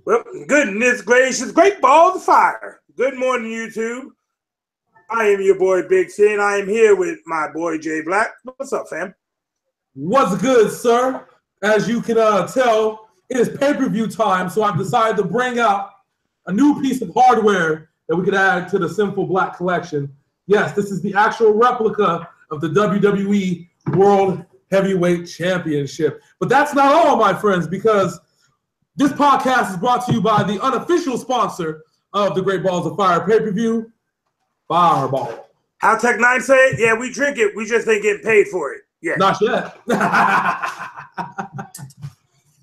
Well, goodness gracious, great balls of fire. Good morning, YouTube. I am your boy, Big Syn. I am here with my boy, J-Blaq. What's up, fam? What's good, sir? As you can tell, it is pay-per-view time, so I've decided to bring out a new piece of hardware that we could add to the Sinful Black collection. Yes, this is the actual replica of the WWE World Heavyweight Championship. But that's not all, my friends, because this podcast is brought to you by the unofficial sponsor of the Great Balls of Fire pay-per-view, Fireball. How Tech9 say it? Yeah, we drink it. We just ain't getting paid for it. Yeah. Not yet.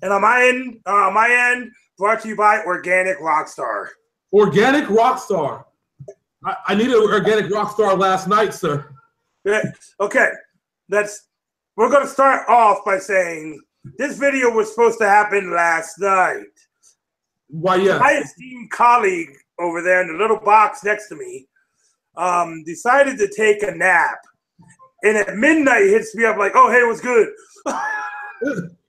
And on my end, brought to you by Organic Rockstar. Organic Rockstar. I needed an Organic Rockstar last night, sir. Yeah. Okay. We're going to start off by saying this video was supposed to happen last night. Why, yes. My esteemed colleague over there in the little box next to me decided to take a nap. And at midnight, he hits me up like, oh, hey, what's good?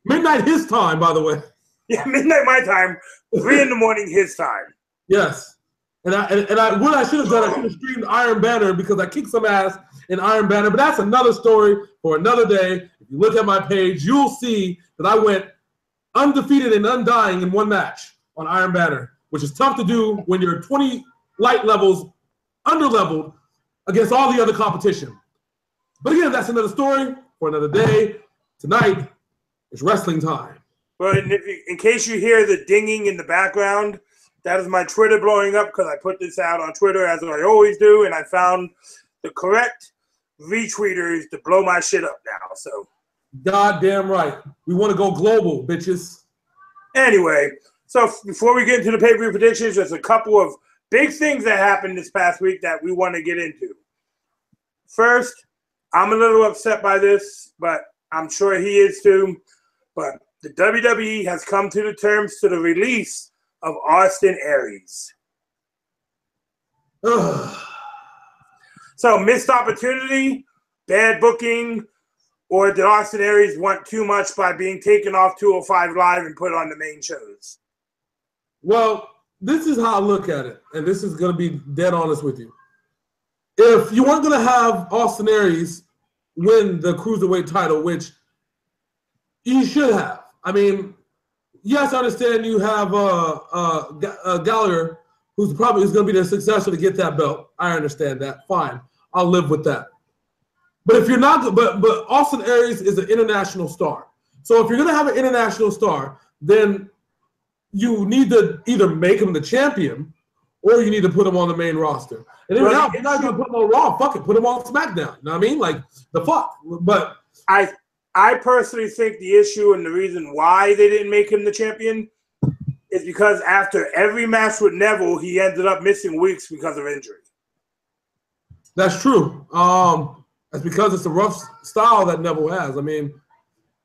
Midnight his time, by the way. Yeah, midnight my time, 3 in the morning his time. Yes. And what I should have done, I should have streamed Iron Banner because I kicked some ass in Iron Banner. But that's another story for another day. If you look at my page, you'll see that I went undefeated and undying in one match on Iron Banner, which is tough to do when you're 20 light levels under-leveled against all the other competition. But again, that's another story for another day. Tonight is wrestling time. But in case you hear the dinging in the background, that is my Twitter blowing up because I put this out on Twitter as I always do, and I found the correct retweeters to blow my shit up now. So, goddamn right. We want to go global, bitches. Anyway, so before we get into the pay-per-view predictions, there's a couple of big things that happened this past week that we want to get into. First, I'm a little upset by this, but I'm sure he is too. But the WWE has come to the terms to the release of Austin Aries. So missed opportunity, bad booking, or did Austin Aries want too much by being taken off 205 Live and put on the main shows? Well, this is how I look at it, and this is going to be dead honest with you. If you weren't going to have Austin Aries win the Cruiserweight title, which you should have. I mean, yes, I understand you have Gallagher, who's probably going to be the successor to get that belt. I understand that. Fine. I'll live with that. But if you're not, but Austin Aries is an international star. So if you're going to have an international star, then you need to either make him the champion or you need to put him on the main roster. And then now, if you're not going to put him on Raw, fuck it, put him on SmackDown. You know what I mean? Like, the fuck. But I personally think the issue and the reason why they didn't make him the champion is because after every match with Neville, he ended up missing weeks because of injury. That's true. That's because it's a rough style that Neville has. I mean,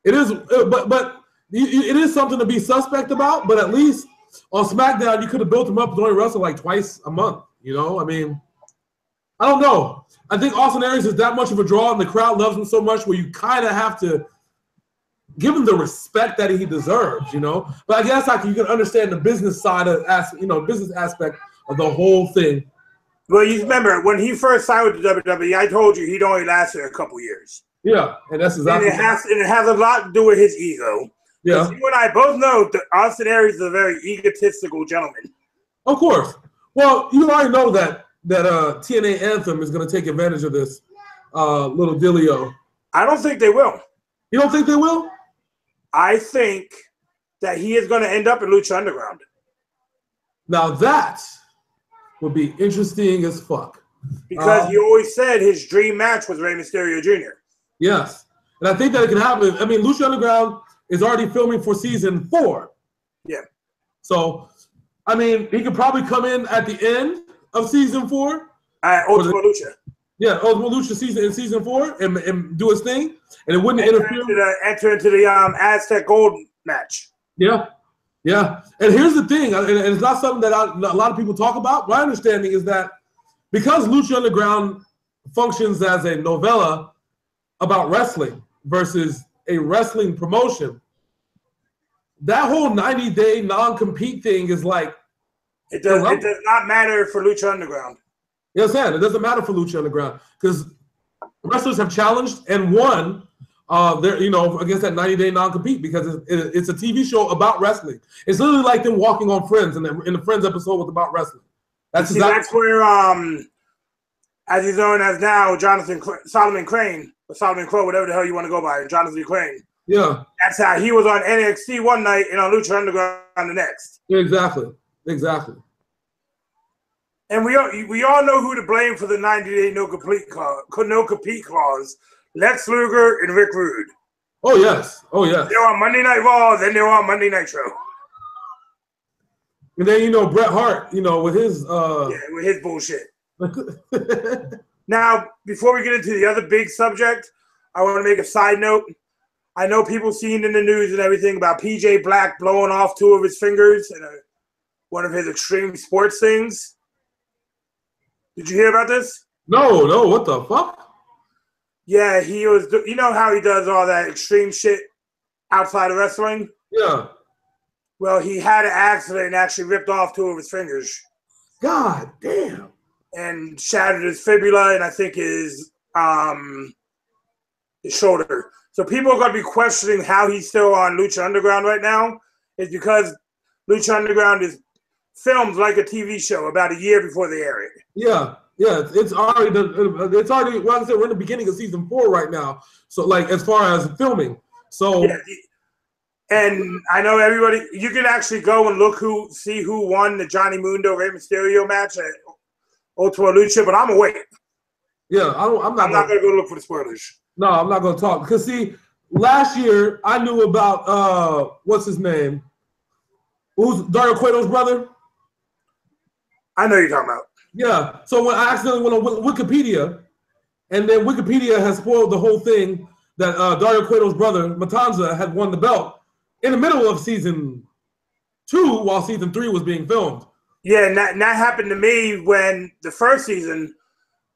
it is, but it is something to be suspect about. But at least on SmackDown, you could have built him up to only wrestle like twice a month. You know, I mean, I don't know. I think Austin Aries is that much of a draw, and the crowd loves him so much where you kind of have to give him the respect that he deserves, you know. But I guess you can understand the business side of, business aspect of the whole thing. Well, you remember when he first signed with the WWE, I told you he'd only lasted a couple years. Yeah, and that's exactly. And it has a lot to do with his ego. Yeah, you and I both know that Austin Aries is a very egotistical gentleman. Of course. Well, you already know that TNA Anthem is going to take advantage of this little dealio. I don't think they will. You don't think they will? I think that he is going to end up in Lucha Underground. Now that would be interesting as fuck. Because he always said his dream match was Rey Mysterio Jr. Yes. And I think that it can happen. I mean, Lucha Underground is already filming for season 4. Yeah. So, I mean, he could probably come in at the end of season 4. Ultimate Lucha. Yeah, Ultimate Lucha season 4 and do his thing. And it wouldn't interfere. Enter into the Aztec Gold match. Yeah. Yeah. And here's the thing, and it's not something that a lot of people talk about. My understanding is that because Lucha Underground functions as a novella about wrestling versus a wrestling promotion, that whole 90-day non-compete thing is like it does not matter for Lucha Underground. You know what I'm saying? It doesn't matter for Lucha Underground because wrestlers have challenged and won against that 90-day non-compete because it's a TV show about wrestling. It's literally like them walking on Friends, and the Friends episode was about wrestling. That's where, as he's known as now, Solomon Crane, or Solomon Crow, whatever the hell you want to go by, Jonathan Crane. Yeah. That's how he was on NXT one night and on Lucha Underground the next. Exactly. And we all know who to blame for the 90-day no compete clause. Lex Luger and Rick Rude. Oh yes. They were on Monday Night Raw, then they were on Monday Nitro. And then Bret Hart, with his with his bullshit. Now, before we get into the other big subject, I want to make a side note. I know people seen in the news and everything about PJ Black blowing off 2 of his fingers in one of his extreme sports things. Did you hear about this? No, what the fuck? Yeah, he was. You know how he does all that extreme shit outside of wrestling? Yeah. Well, he had an accident and actually ripped off 2 of his fingers. God damn. And shattered his fibula and I think his shoulder. So people are going to be questioning how he's still on Lucha Underground right now. It's because Lucha Underground is filmed like a TV show about a year before they air it. Yeah, it's already like I said, we're in the beginning of season 4 right now. So like as far as filming, so yeah, and I know everybody. You can actually go and see who won the Johnny Mundo Rey Mysterio match at Ultima Lucha, but I'm away. Yeah, I'm not going to go look for the spoilers. No, I'm not going to talk because see, last year I knew about what's his name, who's Dario Cueto's brother. I know you're talking about. Yeah. So when I accidentally went on Wikipedia, and then Wikipedia has spoiled the whole thing that Dario Cueto's brother, Matanza, had won the belt in the middle of season 2 while season 3 was being filmed. Yeah, and that happened to me when the first season,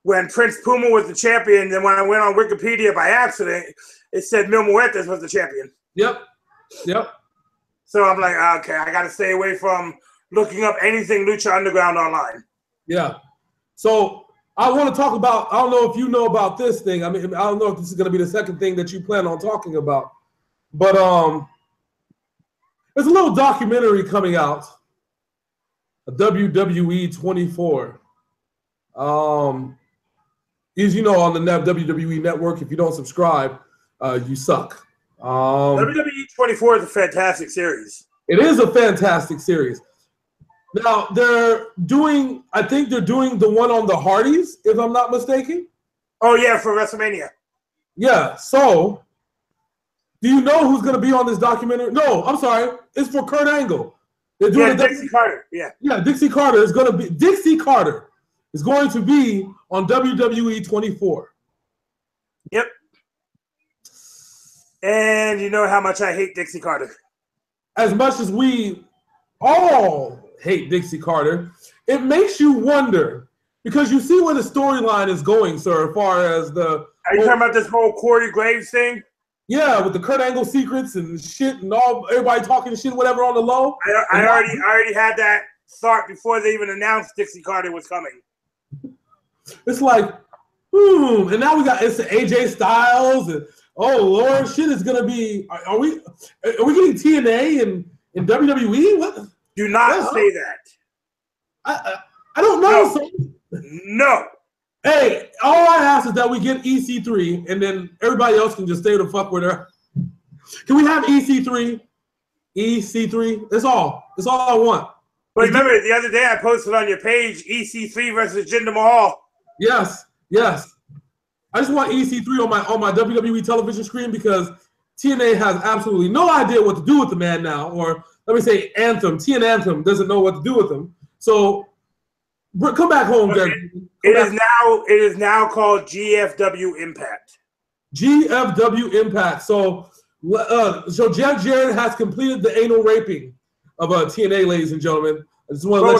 when Prince Puma was the champion. Then when I went on Wikipedia by accident, it said Mil Muertes was the champion. Yep. So I'm like, okay, I got to stay away from looking up anything Lucha Underground online. Yeah. So I want to talk about, I don't know if you know about this thing. I mean, I don't know if this is going to be the second thing that you plan on talking about. But there's a little documentary coming out, a WWE 24. As you know, on the WWE Network, if you don't subscribe, you suck. WWE 24 is a fantastic series. It is a fantastic series. Now, I think they're doing the one on the Hardys, if I'm not mistaken. Oh, yeah, for WrestleMania. Yeah, so do you know who's going to be on this documentary? No, I'm sorry. It's for Kurt Angle. They're doing Dixie Carter, yeah. Yeah, Dixie Carter is going to be on WWE 24. Yep. And you know how much I hate Dixie Carter. As much as we all hate Dixie Carter, it makes you wonder, because you see where the storyline is going, sir, as far as the... Are you talking about this whole Corey Graves thing? Yeah, with the Kurt Angle secrets and shit and all, everybody talking shit, whatever on the low. I already had that thought before they even announced Dixie Carter was coming. It's like, and now it's AJ Styles and oh Lord, shit is gonna be. Are we getting TNA and WWE? What? Do not say that. I don't know. No. Hey, all I ask is that we get EC3 and then everybody else can just stay the fuck where they're. Can we have EC3? EC3. That's all. That's all I want. But remember, the other day I posted on your page EC3 versus Jinder Mahal. Yes. I just want EC3 on my WWE television screen because TNA has absolutely no idea what to do with the man now. Or let me say Anthem. TNA Anthem doesn't know what to do with him. So come back home, Greg. It is now called GFW Impact. GFW Impact. So Jeff Jarrett has completed the anal raping of TNA, ladies and gentlemen. I just want to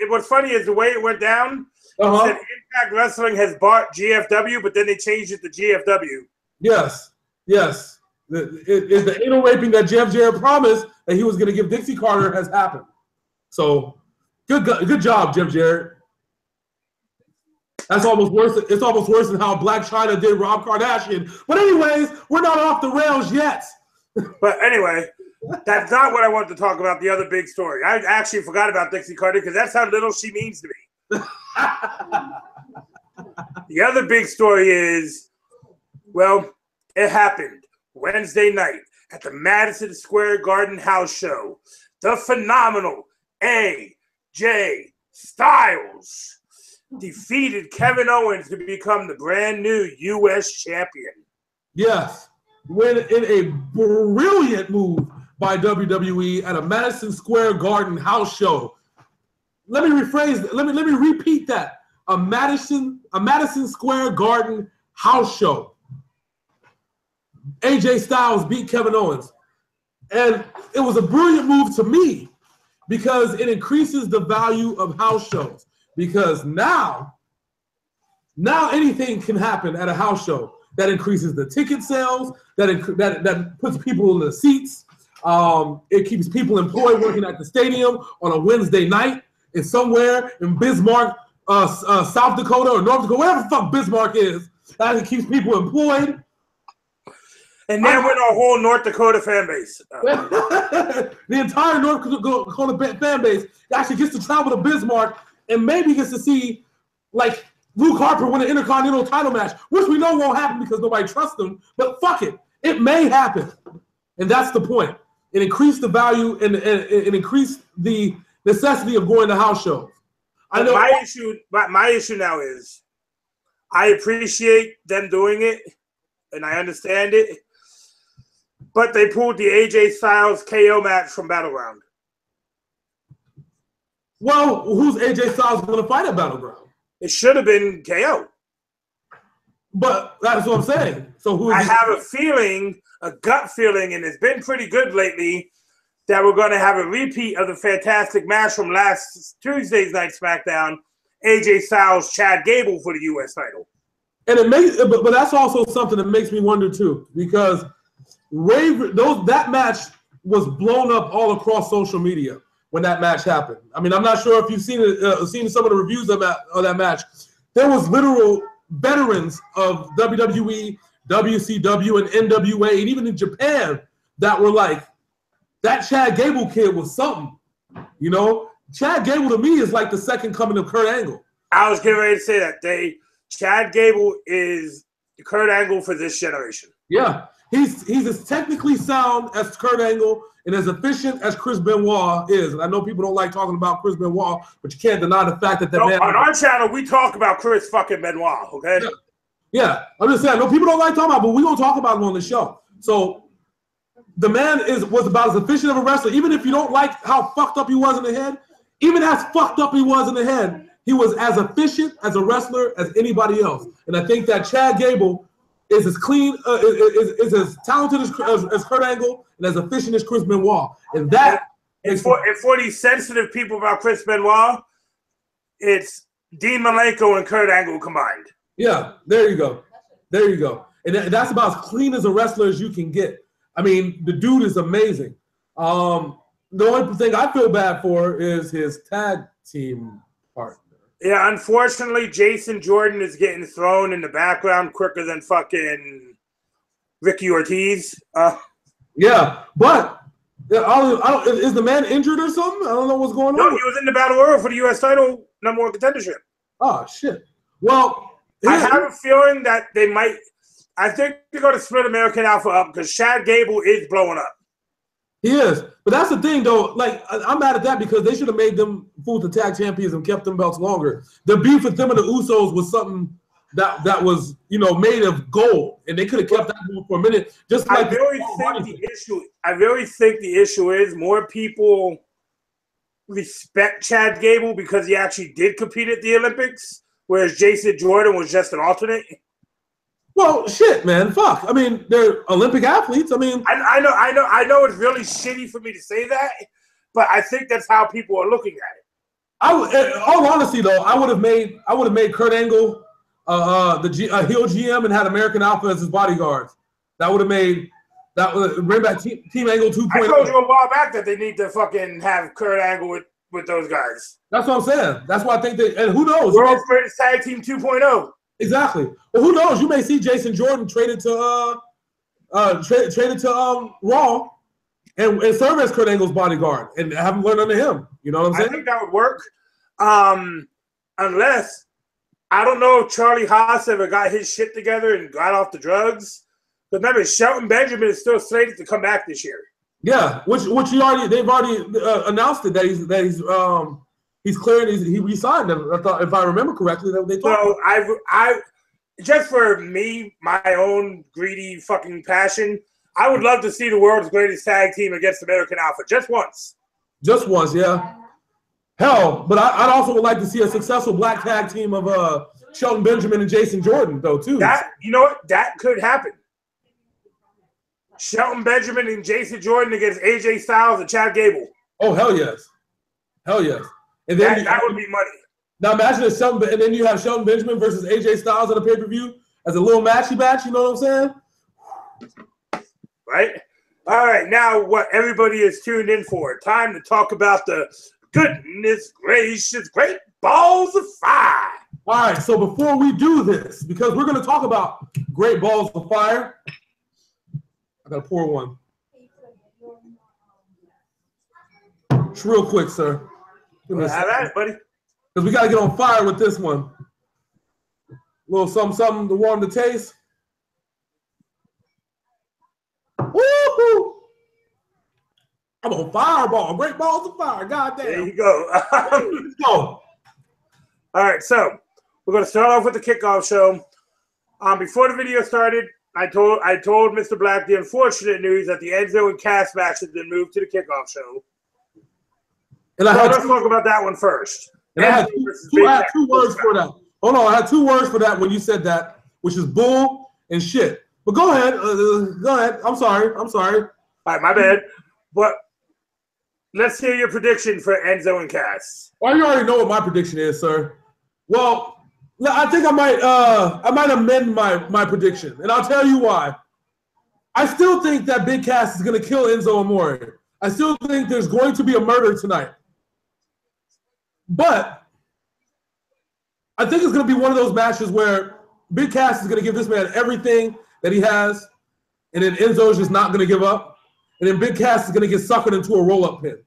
what's funny is the way it went down. It said Impact Wrestling has bought GFW, but then they changed it to GFW. Yes. The anal raping that Jeff Jarrett promised that he was going to give Dixie Carter has happened. So good job, Jeff Jarrett. That's almost worse. It's almost worse than how Black China did Rob Kardashian. But anyways, we're not off the rails yet. But anyway, that's not what I wanted to talk about. The other big story. I actually forgot about Dixie Carter because that's how little she means to me. The other big story is, well, it happened Wednesday night at the Madison Square Garden house show. The phenomenal AJ Styles defeated Kevin Owens to become the brand new U.S. champion. Yes, when in a brilliant move by WWE at a Madison Square Garden house show. Let me rephrase. Let me repeat that. A Madison Square Garden house show. AJ Styles beat Kevin Owens, and it was a brilliant move to me because it increases the value of house shows. Because now anything can happen at a house show that increases the ticket sales, that puts people in the seats. It keeps people employed working at the stadium on a Wednesday night. It's somewhere in Bismarck, South Dakota or North Dakota, wherever the fuck Bismarck is. That keeps people employed. And then with our whole North Dakota fan base. The entire North Dakota fan base actually gets to travel to Bismarck and maybe gets to see, like, Luke Harper win an Intercontinental title match, which we know won't happen because nobody trusts him. But fuck it. It may happen. And that's the point. It increased the value and it increased the necessity of going to house shows. I know my issue now is I appreciate them doing it and I understand it, but they pulled the AJ Styles KO match from Battleground. Well, who's AJ Styles going to fight at Battleground? It should have been KO. But that's what I'm saying. So who? I have a gut feeling, and it's been pretty good lately, that we're going to have a repeat of the fantastic match from last Tuesday's night SmackDown, AJ Styles, Chad Gable for the U.S. title. And it makes, but that's also something that makes me wonder too, because that match was blown up all across social media when that match happened. I mean, I'm not sure if you've seen some of the reviews of that match. There was literal veterans of WWE, WCW, and NWA, and even in Japan that were like, that Chad Gable kid was something. You know, Chad Gable to me is like the second coming of Kurt Angle. I was getting ready to say that. Chad Gable is Kurt Angle for this generation. Yeah, he's as technically sound as Kurt Angle and as efficient as Chris Benoit is. And I know people don't like talking about Chris Benoit, but you can't deny the fact that man. On our channel, we talk about Chris fucking Benoit, okay? Yeah, I'm just saying. I know people don't like talking about, but we're gonna talk about him on the show. So the man was about as efficient of a wrestler. Even if you don't like how fucked up he was in the head, even as fucked up he was in the head, he was as efficient as a wrestler as anybody else. And I think that Chad Gable is as clean, is as talented as Kurt Angle and as efficient as Chris Benoit. And that and for these sensitive people about Chris Benoit, it's Dean Malenko and Kurt Angle combined. Yeah, there you go. There you go. And that's about as clean as a wrestler as you can get. I mean, the dude is amazing. The only thing I feel bad for is his tag team partner. Yeah, unfortunately, Jason Jordan is getting thrown in the background quicker than fucking Ricky Ortiz. Yeah, but is the man injured or something? I don't know what's going on. No, he was in the Battle Royal for the U.S. title, number one contendership. Oh, shit. Well, I have a feeling that they might – I think they're going to split American Alpha up because Chad Gable is blowing up. He is. But that's the thing, though. Like, I'm mad at that because they should have made them full to tag champions and kept them belts longer. The beef with them and the Usos was something that was, made of gold. And they could have kept that going for a minute. Just like I really think the issue is more people respect Chad Gable because he actually did compete at the Olympics, whereas Jason Jordan was just an alternate. Well, shit, man, fuck. I mean, they're Olympic athletes. I mean, I know it's really shitty for me to say that, but I think that's how people are looking at it. In all honesty, though, I would have made Kurt Angle a heel GM and had American Alpha as his bodyguards. That would have made That was bring back Team Angle 2.0. I told you a while back that they need to fucking have Kurt Angle with those guys. That's what I'm saying. That's why I think they, and who knows? World's Greatest Tag Team 2.0. Exactly. Well, who knows? You may see Jason Jordan traded to Raw and serve as Kurt Angle's bodyguard and have him learn under him. You know what I'm saying? I think that would work. Unless I don't know if Charlie Haas ever got his shit together and got off the drugs. But remember, Shelton Benjamin is still slated to come back this year. Yeah, which they've already announced it that he's cleared. He resigned them. I thought, if I remember correctly, that they talked. So I just for me, my own greedy fucking passion, I would love to see the world's greatest tag team against American Alpha just once. Just once, yeah. Hell, but I'd also would like to see a successful black tag team of Shelton Benjamin and Jason Jordan, though, too. That, you know what? That could happen. Shelton Benjamin and Jason Jordan against AJ Styles and Chad Gable. Oh, hell yes. Hell yes. And then that would be money. Now imagine if Shelton, and then you have Shelton Benjamin versus AJ Styles at a pay-per-view as a little matchy match, you know what I'm saying? Right? All right, now what everybody is tuned in for. Time to talk about the goodness gracious great balls of fire. All right, so before we do this, because we're going to talk about great balls of fire, I got to pour one. Just real quick, sir. Have at it, buddy. Because we got to get on fire with this one. A little something to warm the taste. Woo-hoo! I'm on fireball. Great balls of fire. God damn. There you go. Let's go. All right, so we're going to start off with the kickoff show. Before the video started, I told Mr. Black the unfortunate news that the Enzo and Cass match has been moved to the kickoff show. And let's talk about that one first. And I had two words for that. Hold on, I had 2 words for that when you said that, which is bull and shit. But go ahead. Go ahead. I'm sorry. All right, my bad. But let's hear your prediction for Enzo and Cass. Well, you already know what my prediction is, sir. Well, I think I might amend my prediction, and I'll tell you why. I still think that Big Cass is going to kill Enzo Amore. I still think there's going to be a murder tonight. But I think it's going to be one of those matches where Big Cass is going to give this man everything that he has, and then Enzo is just not going to give up, and then Big Cass is going to get suckered into a roll-up pin.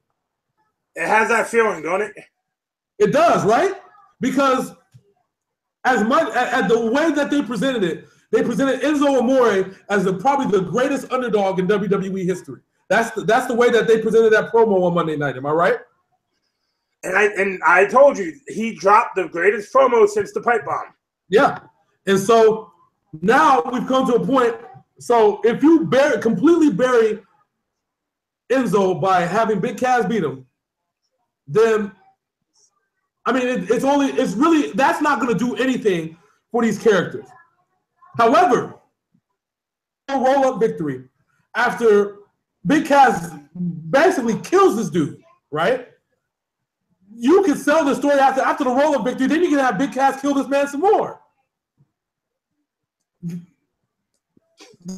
It has that feeling, don't it? It does, right? Because as much as the way that they presented it, they presented Enzo Amore as probably the greatest underdog in WWE history. That's the way that they presented that promo on Monday night. Am I right? And I told you, he dropped the greatest promo since the pipe bomb. Yeah. And so now we've come to a point. So if you completely bury Enzo by having Big Cass beat him, then I mean, it's really, that's not going to do anything for these characters. However, a roll-up victory after Big Cass basically kills this dude, right? You can sell the story after the roll-up victory, then you can have Big Cass kill this man some more.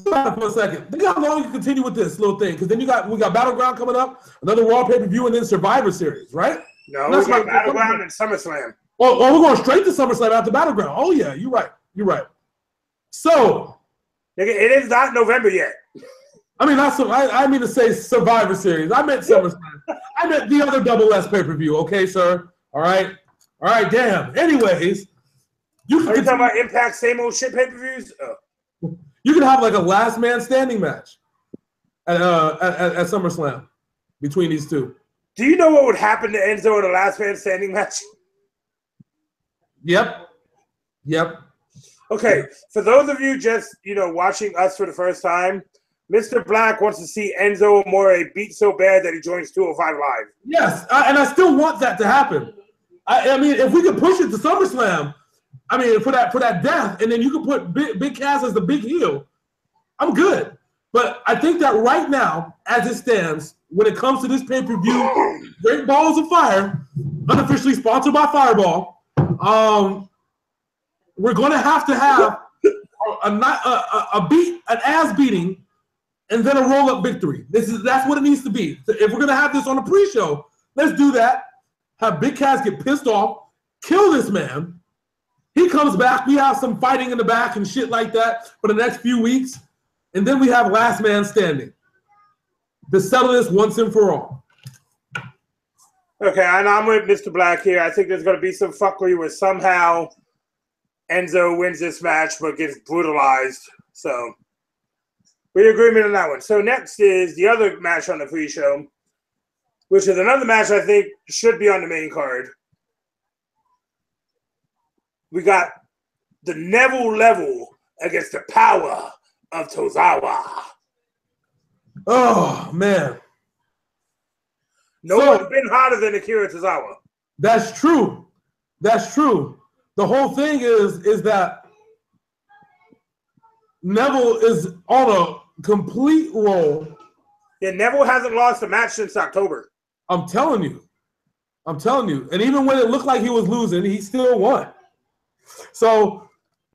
For a second. Think how long you can continue with this little thing, because then we got Battleground coming up, another Raw pay-per-view, and then Survivor Series, right? No, we got Battleground and SummerSlam. Oh, we're going straight to SummerSlam after Battleground. Oh yeah, you're right. So, it is not November yet. I mean, I mean to say Survivor Series. I meant SummerSlam. I meant the other Double S pay-per-view. Okay, sir. All right. Damn. Anyways, are you talking about Impact same old shit pay-per-views? Oh. You can have like a last man standing match at SummerSlam between these two. Do you know what would happen to Enzo in a last man standing match? Yep. Okay, for those of you just, watching us for the first time, Mr. Black wants to see Enzo Amore beat so bad that he joins 205 Live. Yes, and I still want that to happen. I mean, if we could push it to SummerSlam, I mean, for that death, and then you can put Big Cass as the big heel, I'm good. But I think that right now, as it stands, when it comes to this pay-per-view, Great Balls of Fire, unofficially sponsored by Fireball, we're going to have an ass beating and then a roll-up victory. That's what it needs to be. If we're gonna have this on a pre-show, let's do that. Have Big Cass get pissed off, kill this man. He comes back. We have some fighting in the back and shit like that for the next few weeks, and then we have last man standing to settle this once and for all. Okay, and I'm with Mr. Black here. I think there's going to be some fuckery where somehow Enzo wins this match but gets brutalized. So we agreement on that one. So next is the other match on the pre-show, which is another match I think should be on the main card. We got the Neville level against the power of Tozawa. Oh, man. No one's been hotter than Akira Tozawa. That's true. That's true. The whole thing is that Neville is on a complete roll. Yeah, Neville hasn't lost a match since October. I'm telling you. And even when it looked like he was losing, he still won. So,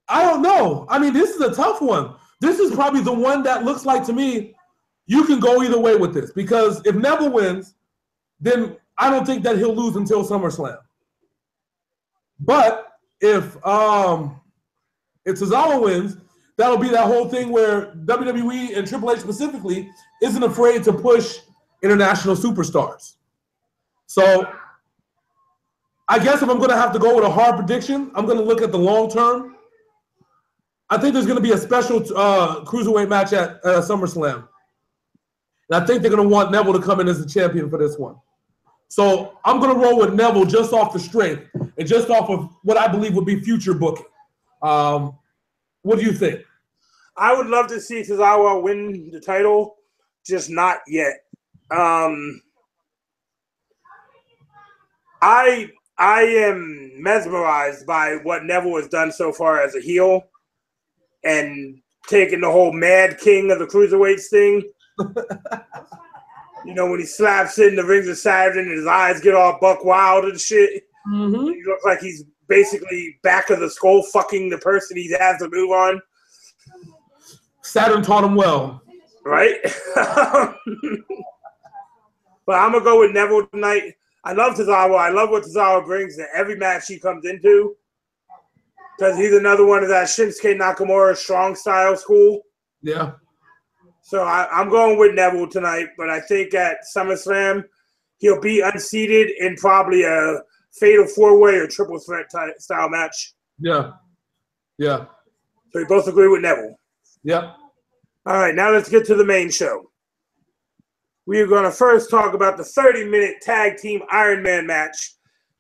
I don't know. I mean, this is a tough one. This is probably the one that looks like to me you can go either way with this. Because if Neville wins, then I don't think that he'll lose until SummerSlam. But if Tozawa wins, that'll be that whole thing where WWE and Triple H specifically isn't afraid to push international superstars. So I guess if I'm going to have to go with a hard prediction, I'm going to look at the long term. I think there's going to be a special cruiserweight match at SummerSlam. And I think they're going to want Neville to come in as the champion for this one. So I'm going to roll with Neville just off the strength and just off of what I believe would be future booking. What do you think? I would love to see Tozawa win the title, just not yet. I am mesmerized by what Neville has done so far as a heel and taking the whole Mad King of the Cruiserweights thing. You know, when he slaps in the rings of Saturn and his eyes get all buck wild and shit. Mm-hmm. He looks like he's basically back of the skull fucking the person he has to move on. Saturn taught him well. Right? But I'm going to go with Neville tonight. I love Tozawa. I love what Tozawa brings to every match he comes into. Because he's another one of that Shinsuke Nakamura strong style school. Yeah. So I'm going with Neville tonight, but I think at SummerSlam, he'll be unseated in probably a fatal four-way or triple threat style match. Yeah. Yeah. So we both agree with Neville. Yeah. All right, now let's get to the main show. We are going to first talk about the 30-minute tag team Iron Man match,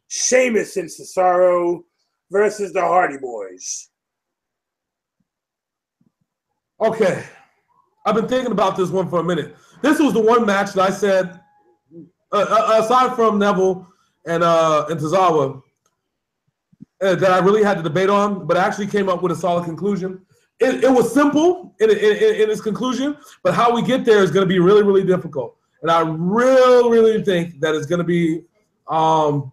Sheamus and Cesaro versus the Hardy Boys. Okay. I've been thinking about this one for a minute. This was the one match that I said, aside from Neville and Tozawa, that I really had to debate on, but I actually came up with a solid conclusion. It was simple in its conclusion, but how we get there is going to be really, really difficult. And I really think that it's going to be Cesaro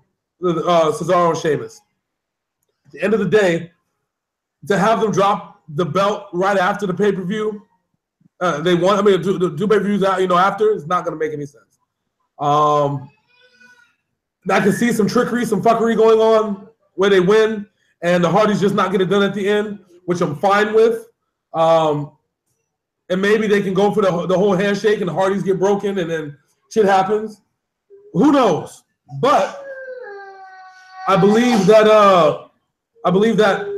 and Sheamus. At the end of the day, to have them drop the belt right after the pay-per-view, they want. I mean, do pay-per-views out, after, it's not going to make any sense. I can see some trickery, some fuckery going on where they win, and the Hardys just not get it done at the end, which I'm fine with. And maybe they can go for the whole handshake, and the Hardys get broken, and then shit happens. Who knows? But I believe that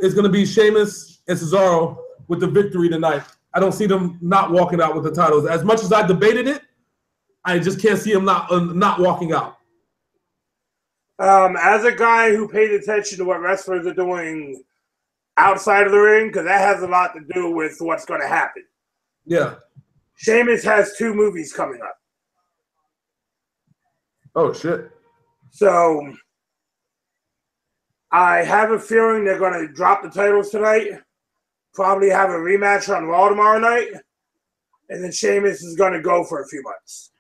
it's going to be Sheamus and Cesaro with the victory tonight. I don't see them not walking out with the titles. As much as I debated it, I just can't see them not walking out. As a guy who paid attention to what wrestlers are doing outside of the ring, because that has a lot to do with what's going to happen. Yeah. Sheamus has 2 movies coming up. Oh, shit. So I have a feeling they're going to drop the titles tonight, probably have a rematch on Raw tomorrow night, and then Sheamus is going to go for a few months.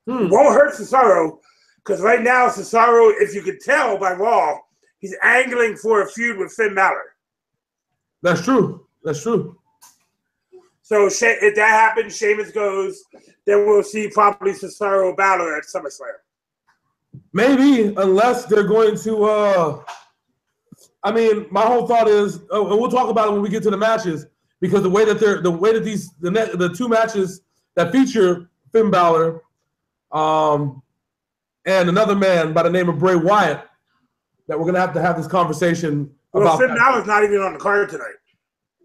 Won't hurt Cesaro, because right now Cesaro, if you could tell by Raw, he's angling for a feud with Finn Balor. That's true. That's true. So if that happens, Sheamus goes, then we'll see probably Cesaro Balor at SummerSlam. Maybe, unless they're going to. I mean, my whole thought is, and we'll talk about it when we get to the matches, because the way that the two matches that feature Finn Balor, and another man by the name of Bray Wyatt, that we're gonna have this conversation about. Finn Balor's not even on the card tonight.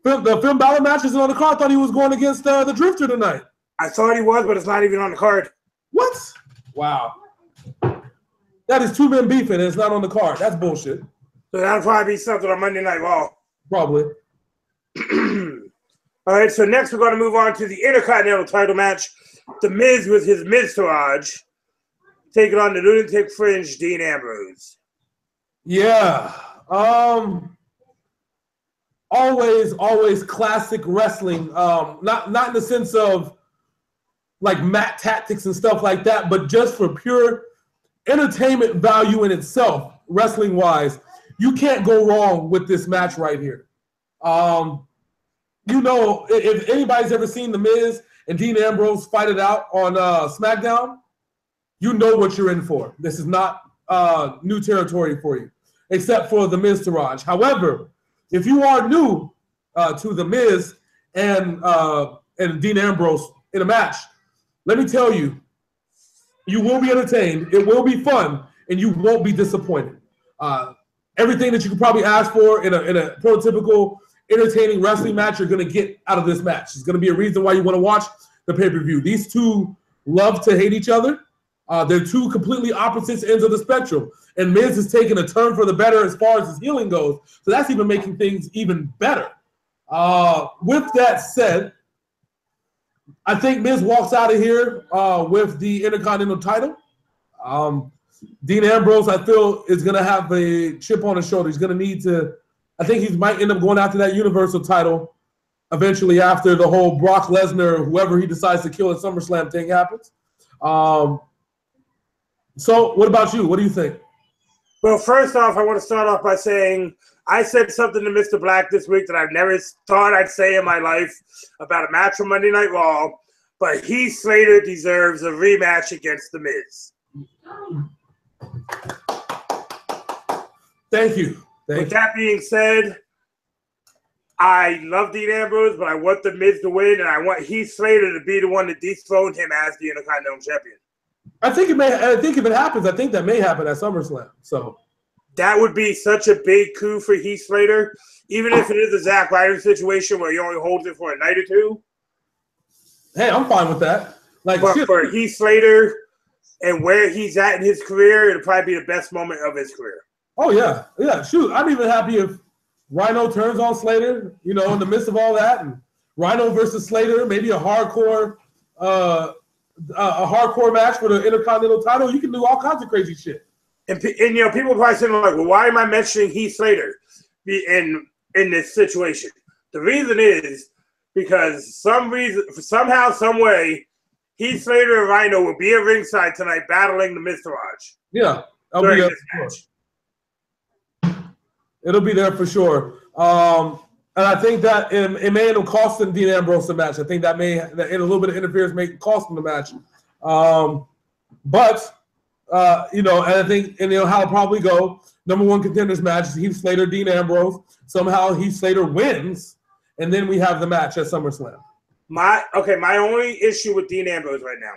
The Finn Balor match isn't on the card. I thought he was going against the Drifter tonight. I thought he was, but it's not even on the card. What? Wow. That is two men beefing and it's not on the card. That's bullshit. So that'll probably be something on Monday Night Raw. Probably. All right, so next we're going to move on to the Intercontinental title match. The Miz with his Miztourage taking on the Lunatic Fringe, Dean Ambrose. Yeah. Always classic wrestling. Not in the sense of like mat tactics and stuff like that, but just for pure entertainment value in itself, wrestling-wise. You can't go wrong with this match right here. You know, if anybody's ever seen The Miz and Dean Ambrose fight it out on SmackDown, you know what you're in for. This is not new territory for you, except for the Miztourage. However, if you are new to The Miz and Dean Ambrose in a match, let me tell you, you will be entertained, it will be fun, and you won't be disappointed. Everything that you could probably ask for in a prototypical entertaining wrestling match, you're going to get out of this match. It's going to be a reason why you want to watch the pay-per-view. These two love to hate each other. They're two completely opposite ends of the spectrum. And Miz has taken a turn for the better as far as his healing goes. So that's even making things even better. With that said, I think Miz walks out of here with the Intercontinental title. Dean Ambrose, I feel, is going to have a chip on his shoulder. He's going to need to – I think he might end up going after that Universal title eventually after the whole Brock Lesnar, whoever he decides to kill at SummerSlam thing happens. So what about you? What do you think? Well, first off, I want to start off by saying I said something to Mr. Black this week that I've never thought I'd say in my life about a match from Monday Night Raw, but Heath Slater deserves a rematch against The Miz. Thank you. With that being said, I love Dean Ambrose, but I want The Miz to win, and I want Heath Slater to be the one to dethrone him as the Intercontinental Champion. I think if it happens, I think that may happen at SummerSlam. So that would be such a big coup for Heath Slater, even if it is a Zack Ryder situation where he only holds it for a night or two. Hey, I'm fine with that. Like, but for Heath Slater and where he's at in his career, it'll probably be the best moment of his career. Oh yeah. Shoot, I'm even happy if Rhino turns on Slater. You know, in the midst of all that, and Rhino versus Slater, maybe a hardcore match for the Intercontinental title. You can do all kinds of crazy shit. And you know, people are probably saying like, well, why am I mentioning Heath Slater in this situation? The reason is because somehow, some way, Heath Slater and Rhino will be at ringside tonight battling the Miztourage. Yeah, during this match. It'll be there for sure. And I think that it may end up costing Dean Ambrose the match. I think that in a little bit of interference may cost him the match. But you know, and I think, and you know how it'll probably go. Number one contenders match is Heath Slater, Dean Ambrose. Somehow Heath Slater wins, and then we have the match at SummerSlam. My only issue with Dean Ambrose right now,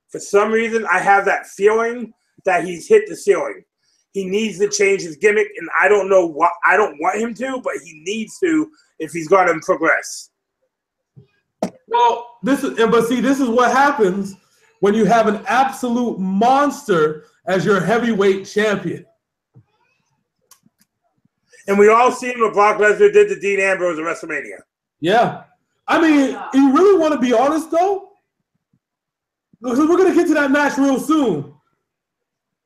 for some reason, I have that feeling that he's hit the ceiling. He needs to change his gimmick, and I don't know what. I don't want him to, but he needs to if he's going to progress. Well, this is what happens when you have an absolute monster as your heavyweight champion. And we all seen what Brock Lesnar did to Dean Ambrose at WrestleMania. Yeah. I mean, you really want to be honest, though? Because we're going to get to that match real soon.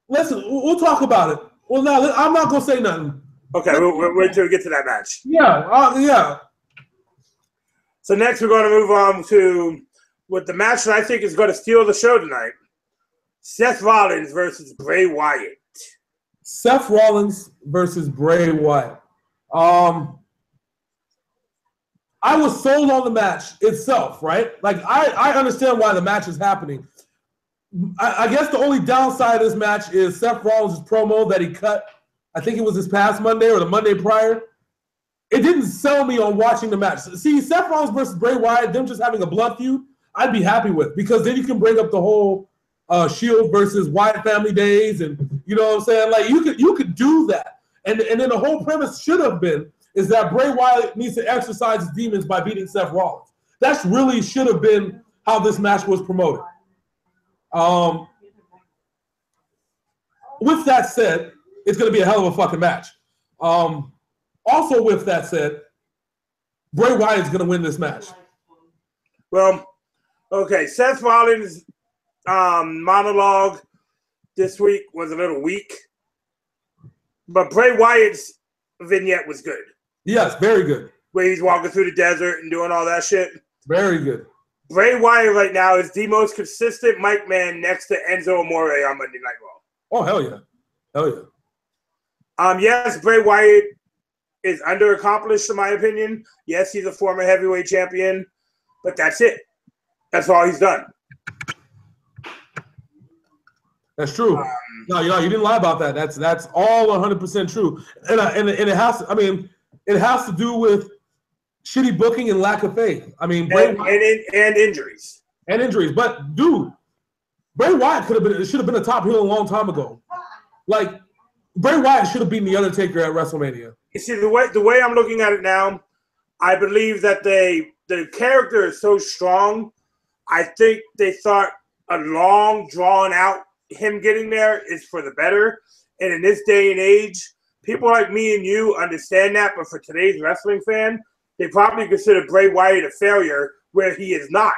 Listen, we'll talk about it. Well, now, I'm not going to say nothing. Okay, we'll wait till we get to that match. Yeah, yeah. So next we're going to move on to what the match that I think is going to steal the show tonight. Seth Rollins versus Bray Wyatt. Seth Rollins versus Bray Wyatt. I was sold on the match itself, right? Like, I understand why the match is happening. I guess the only downside of this match is Seth Rollins' promo that he cut. I think it was this past Monday or the Monday prior. It didn't sell me on watching the match. See, Seth Rollins versus Bray Wyatt, them just having a blood feud, I'd be happy with, because then you can bring up the whole Shield versus Wyatt family days, and you know what I'm saying? Like, you could do that. And then the whole premise should have been is that Bray Wyatt needs to exercise his demons by beating Seth Rollins. That's really should have been how this match was promoted. With that said, it's going to be a hell of a fucking match. Also, with that said, Bray Wyatt's going to win this match. Well, okay, Seth Rollins' monologue this week was a little weak, but Bray Wyatt's vignette was good. Yes, very good. Where he's walking through the desert and doing all that shit. Very good. Bray Wyatt right now is the most consistent mic man next to Enzo Amore on Monday Night Raw. Oh, hell yeah. Hell yeah. Yes, Bray Wyatt is underaccomplished in my opinion. Yes, he's a former heavyweight champion, but that's it. That's all he's done. That's true. No, you didn't lie about that. That's all 100% true. And it has to, I mean, it has to do with shitty booking and lack of faith. I mean, and injuries. And injuries. But dude, Bray Wyatt should have been a top heel a long time ago. Like, Bray Wyatt should have beaten The Undertaker at WrestleMania. You see, the way I'm looking at it now, I believe that the character is so strong. I think they thought a long, drawn out him getting there is for the better. And in this day and age, people like me and you understand that. But for today's wrestling fan, they probably consider Bray Wyatt a failure where he is not.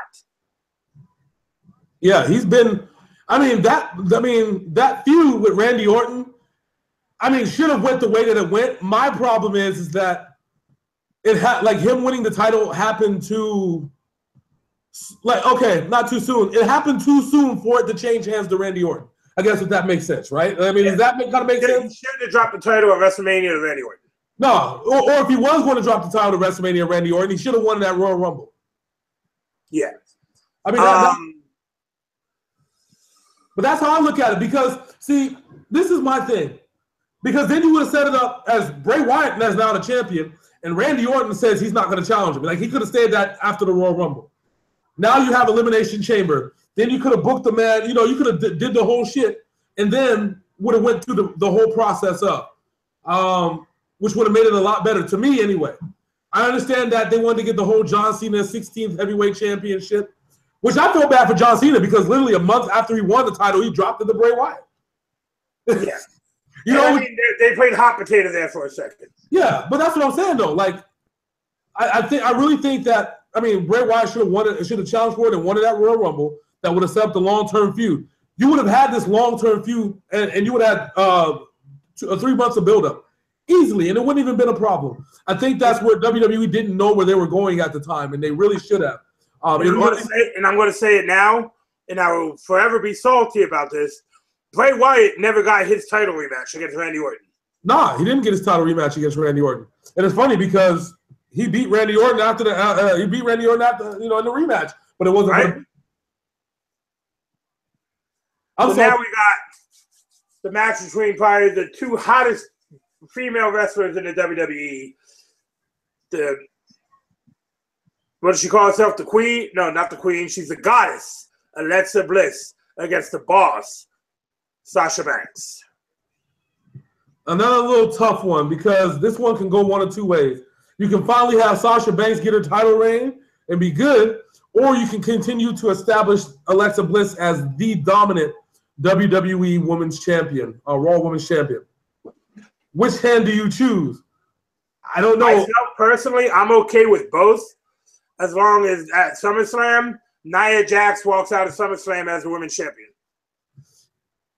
Yeah, he's been. That feud with Randy Orton, should have went the way that it went. My problem is that it had, like, him winning the title happened too, like, okay, not too soon. It happened too soon for it to change hands to Randy Orton. I guess if that makes sense, right? Does that kind of make sense? He shouldn't have dropped the title at WrestleMania to Randy Orton. No, or if he was going to drop the title to WrestleMania, Randy Orton, he should have won that Royal Rumble. Yeah. But that's how I look at it, because, see, this is my thing. Because then you would have set it up as Bray Wyatt is now the champion, and Randy Orton says he's not going to challenge him. Like, he could have stayed that after the Royal Rumble. Now you have Elimination Chamber. Then you could have booked the man. You could have did the whole shit, and then would have went through the whole process up, which would have made it a lot better to me anyway. I understand that they wanted to get the whole John Cena 16th heavyweight championship, which I feel bad for John Cena, because literally a month after he won the title, he dropped it to Bray Wyatt. Yeah. They played hot potato there for a second. Yeah, but that's what I'm saying though. Like, I really think that, Bray Wyatt should have challenged for it and won it at Royal Rumble. That would have set up the long-term feud. You would have had this long-term feud, and you would have had 3 months of build-up easily, and it wouldn't even been a problem. I think that's where WWE didn't know where they were going at the time, and they really should have. I'm going to say it now, and I will forever be salty about this. Bray Wyatt never got his title rematch against Randy Orton. Nah, he didn't get his title rematch against Randy Orton, and it's funny because he beat Randy Orton after in the rematch, but it wasn't right. Now we got the match between probably the two hottest female wrestlers in the WWE. What does she call herself? The Queen? No, not the Queen. She's the goddess, Alexa Bliss, against the boss, Sasha Banks. Another little tough one, because this one can go one of two ways. You can finally have Sasha Banks get her title reign and be good, or you can continue to establish Alexa Bliss as the dominant WWE Women's Champion, Raw Women's Champion. Which hand do you choose? I don't know. Myself, personally, I'm okay with both, as long as at SummerSlam, Nia Jax walks out of SummerSlam as the Women's Champion.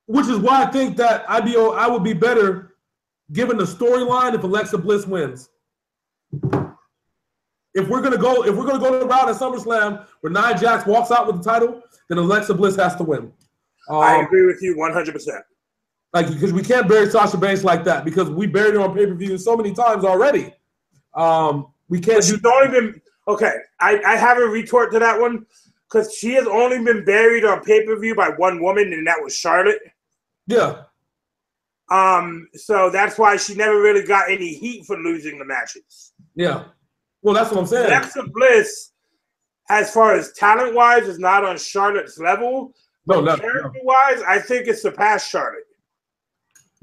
Which is why I think that I would be better given the storyline if Alexa Bliss wins. If we're gonna go the route at SummerSlam where Nia Jax walks out with the title, then Alexa Bliss has to win. I agree with you 100%. Like, because we can't bury Sasha Banks like that, because we buried her on pay-per-view so many times already. We can't. She's only been Okay, I have a retort to that one because she has only been buried on pay-per-view by one woman, and that was Charlotte. Yeah. So that's why she never really got any heat for losing the matches. Yeah. Well, that's what I'm saying. Alexa Bliss, as far as talent-wise, is not on Charlotte's level. But character-wise, I think it surpassed Charlotte.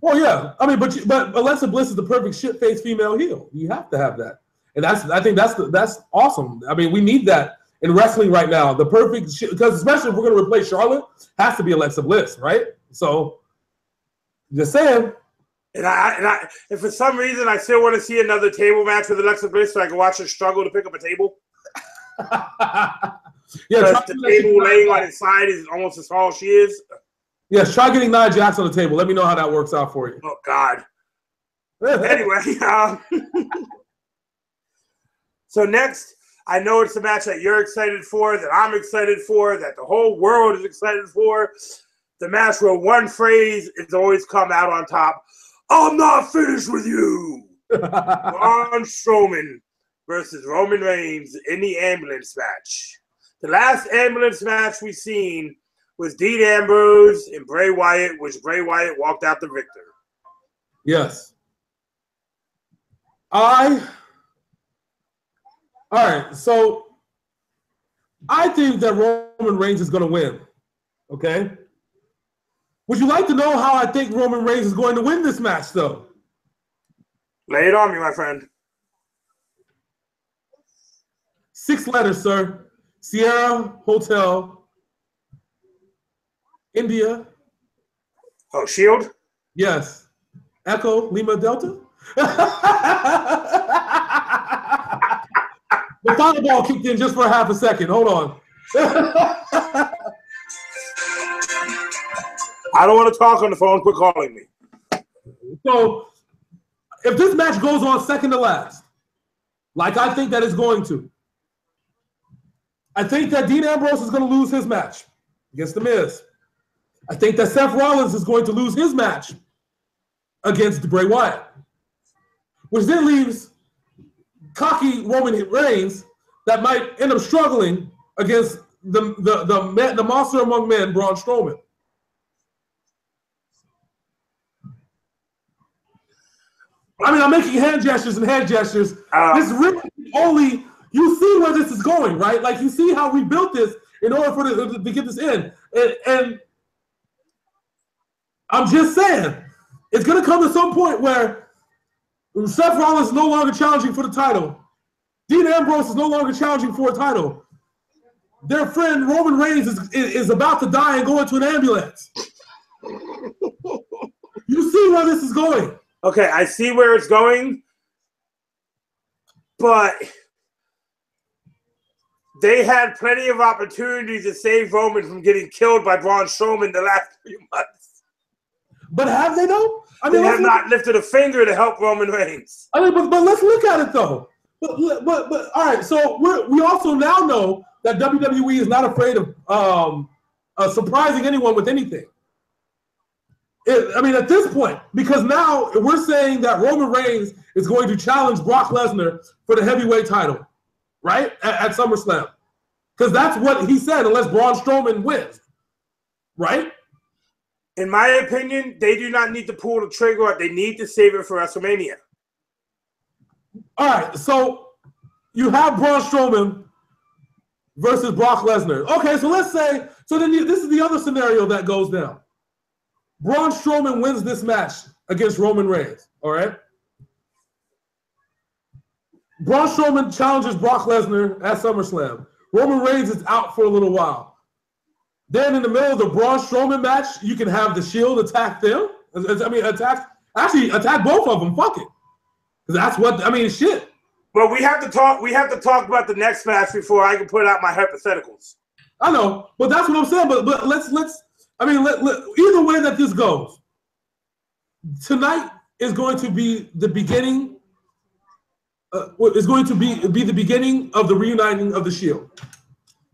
Well, yeah. I mean, but Alexa Bliss is the perfect shit-faced female heel. You have to have that, and I think that's awesome. I mean, we need that in wrestling right now. The perfect shit, because especially if we're going to replace Charlotte, has to be Alexa Bliss, right? So, just saying. And for some reason, I still want to see another table match with Alexa Bliss so I can watch her struggle to pick up a table. Yeah, the table laying on its side is almost as tall as she is. Yes, try getting Nia Jax on the table. Let me know how that works out for you. Oh, God. Anyway, so next, I know it's a match that you're excited for, that I'm excited for, that the whole world is excited for. The match where one phrase is always come out on top. I'm not finished with you. Braun Strowman versus Roman Reigns in the ambulance match. The last ambulance match we seen was Dean Ambrose and Bray Wyatt, which Bray Wyatt walked out the victor. Yes. All right, so I think that Roman Reigns is going to win, okay? Would you like to know how I think Roman Reigns is going to win this match, though? Lay it on me, my friend. 6 letters, sir. Sierra Hotel, India. Oh, Shield? Yes. Echo Lima Delta? The final ball kicked in just for a half a second. Hold on. I don't want to talk on the phone. Quit calling me. So, if this match goes on second to last, like I think that it's going to, I think that Dean Ambrose is going to lose his match against The Miz. I think that Seth Rollins is going to lose his match against Bray Wyatt, which then leaves cocky Roman Reigns that might end up struggling against the monster among men, Braun Strowman. I mean, I'm making hand gestures and head gestures. This really only, you see where this is going, right? Like, you see how we built this in order for this, to get this in. And I'm just saying, it's going to come to some point where Seth Rollins is no longer challenging for the title. Dean Ambrose is no longer challenging for a title. Their friend Roman Reigns is about to die and go into an ambulance. You see where this is going. Okay, I see where it's going, but they had plenty of opportunities to save Roman from getting killed by Braun Strowman the last few months. But have they, though? I mean, they have not lifted a finger to help Roman Reigns. I mean, but let's look at it, though. But all right, so we also now know that WWE is not afraid of surprising anyone with anything. I mean, at this point, because now we're saying that Roman Reigns is going to challenge Brock Lesnar for the heavyweight title, right, at SummerSlam. Because that's what he said, unless Braun Strowman wins, right? In my opinion, they do not need to pull the trigger. They need to save it for WrestleMania. All right, so you have Braun Strowman versus Brock Lesnar. Okay, so let's say, so then this is the other scenario that goes down. Braun Strowman wins this match against Roman Reigns, all right? Braun Strowman challenges Brock Lesnar at SummerSlam. Roman Reigns is out for a little while. Then in the middle of the Braun Strowman match, you can have the Shield attack them. I mean, attack both of them. Fuck it. Because that's what, I mean, shit. Well, we have to talk about the next match before I can put out my hypotheticals. I know, but that's what I'm saying. But let's I mean, either way that this goes, tonight is going to be the beginning. Is going to be the beginning of the reuniting of the Shield.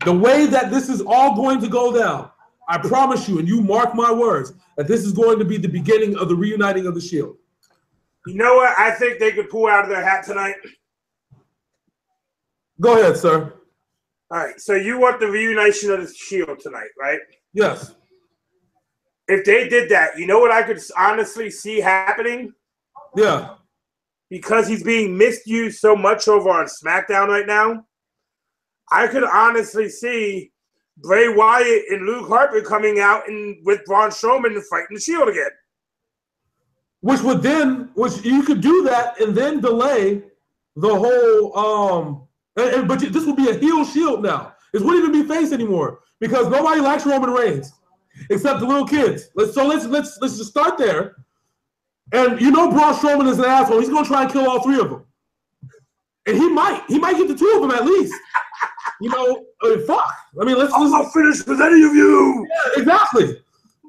The way that this is all going to go down, I promise you, and you mark my words, that this is going to be the beginning of the reuniting of the Shield. You know what? I think they could pull out of their hat tonight. Go ahead, sir. All right. So you want the reunition of the Shield tonight, right? Yes. If they did that, you know what I could honestly see happening? Yeah. Because he's being misused so much over on SmackDown right now, I could honestly see Bray Wyatt and Luke Harper coming out and with Braun Strowman and fighting the Shield again. Which you could do that and then delay the whole but this would be a heel Shield now. This wouldn't even be face anymore because nobody likes Roman Reigns except the little kids. Let's just start there. And you know Braun Strowman is an asshole. He's gonna try and kill all three of them. And he might get the two of them at least. You know, fuck. I mean, I'm not finished with any of you. Yeah,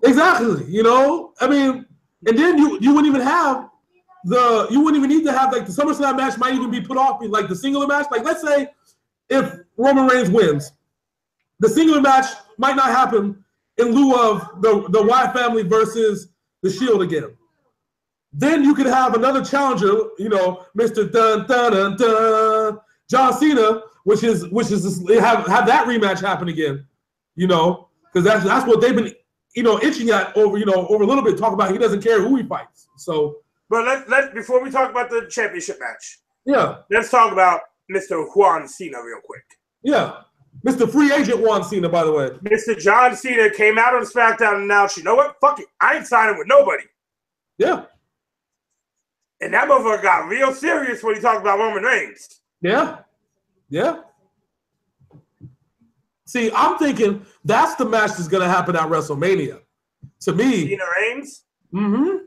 exactly. You know, I mean, and then you wouldn't even need to have like the SummerSlam match might even be put off, like the singular match. Like, let's say if Roman Reigns wins, the singular match might not happen in lieu of the Wyatt family versus the Shield again. Then you could have another challenger, you know, Mr. Dun Dun Dun Dun, John Cena, which is have that rematch happen again, you know, because that's what they've been, you know, itching at over a little bit. Talk about he doesn't care who he fights. So, but let's before we talk about the championship match, let's talk about Mr. Juan Cena real quick. Yeah, Mr. Free Agent Juan Cena, by the way. Mr. John Cena came out on SmackDown and announced, you know what? Fuck it, I ain't signing with nobody. Yeah. And that motherfucker got real serious when he talked about Roman Reigns. Yeah. See, I'm thinking that's the match that's going to happen at WrestleMania. To me. Cena Reigns? Mm-hmm.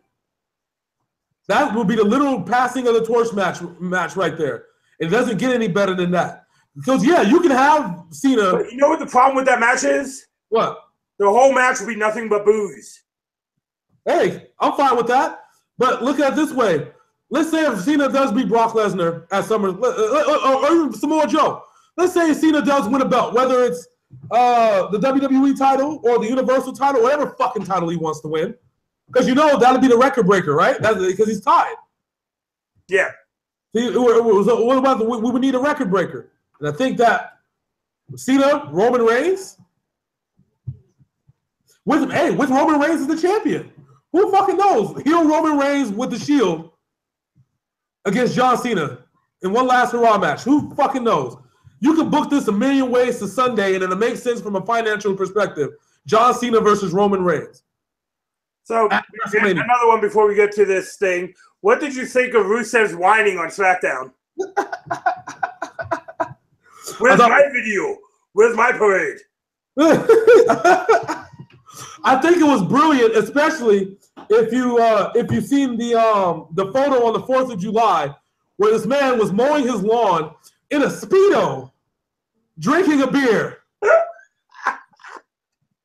That will be the little passing of the torch match right there. It doesn't get any better than that. Because, yeah, you can have Cena. But you know what the problem with that match is? What? The whole match will be nothing but booze. Hey, I'm fine with that. But look at it this way. Let's say if Cena does beat Brock Lesnar at or even Samoa Joe. Let's say Cena does win a belt, whether it's the WWE title or the Universal title, whatever fucking title he wants to win. Because you know that'll be the record breaker, right? That's because he's tied. Yeah. What about we would need a record breaker? And I think that Cena, Roman Reigns, with Roman Reigns as the champion. Who fucking knows? Heel Roman Reigns with the Shield against John Cena in one last hurrah match. Who fucking knows? You could book this a million ways to Sunday, and it'll make sense from a financial perspective. John Cena versus Roman Reigns. So, another one before we get to this thing. What did you think of Rusev's whining on SmackDown? Where's my video? Where's my parade? I think it was brilliant, especially if you've seen the photo on the 4th of July where this man was mowing his lawn in a Speedo, drinking a beer.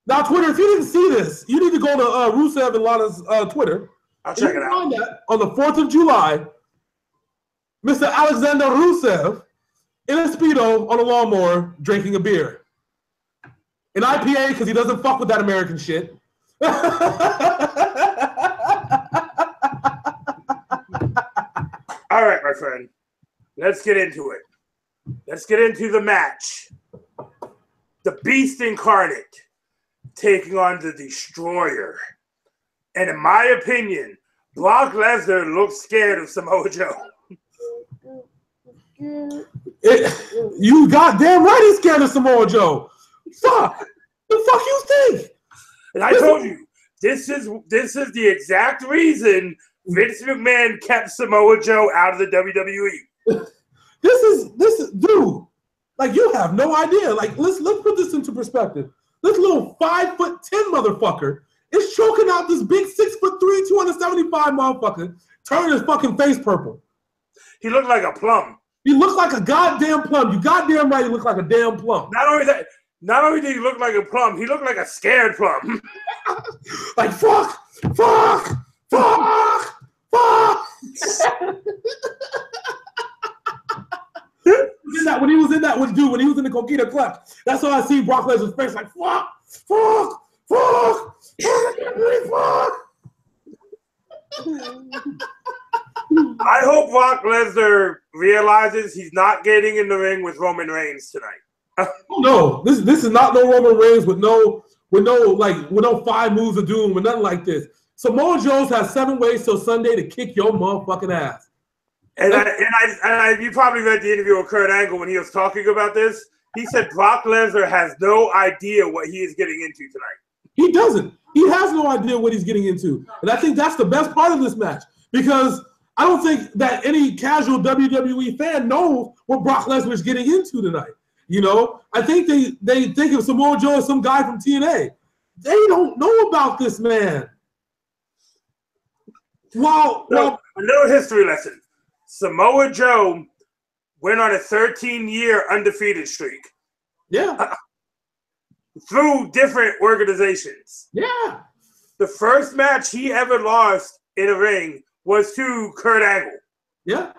Now, Twitter, if you didn't see this, you need to go to Rusev and Lana's Twitter. I'll check it out. Find that on the 4th of July, Mr. Alexander Rusev in a Speedo on a lawnmower drinking a beer. An IPA because he doesn't fuck with that American shit. All right, my friend. Let's get into it. Let's get into the match. The Beast Incarnate taking on the Destroyer. And in my opinion, Brock Lesnar looks scared of Samoa Joe. You goddamn right he's scared of Samoa Joe. Fuck. The fuck you think? And I told you, this is the exact reason Vince McMahon kept Samoa Joe out of the WWE. This is dude. Like, you have no idea. Like, let's put this into perspective. This little 5'10" motherfucker is choking out this big 6'3", 275 motherfucker, turning his fucking face purple. He looked like a plum. He looks like a goddamn plum. You goddamn right he looks like a damn plum. Not only did he look like a plum, he looked like a scared plum. Like, fuck. When he was in the Coquina Clutch, that's all I see Brock Lesnar's face, like, fuck. I hope hope Brock Lesnar realizes he's not getting in the ring with Roman Reigns tonight. No, this is not no Roman Reigns with no 5 moves of doom or nothing like this. Samoa Joe has 7 ways till Sunday to kick your motherfucking ass. And you probably read the interview with Kurt Angle when he was talking about this. He said Brock Lesnar has no idea what he is getting into tonight. He doesn't. He has no idea what he's getting into. And I think that's the best part of this match because I don't think that any casual WWE fan knows what Brock Lesnar is getting into tonight. You know, I think they think of Samoa Joe as some guy from TNA. They don't know about this man. Well, a little history lesson. Samoa Joe went on a 13-year undefeated streak. Yeah. Through different organizations. Yeah. The first match he ever lost in a ring was to Kurt Angle. Yeah.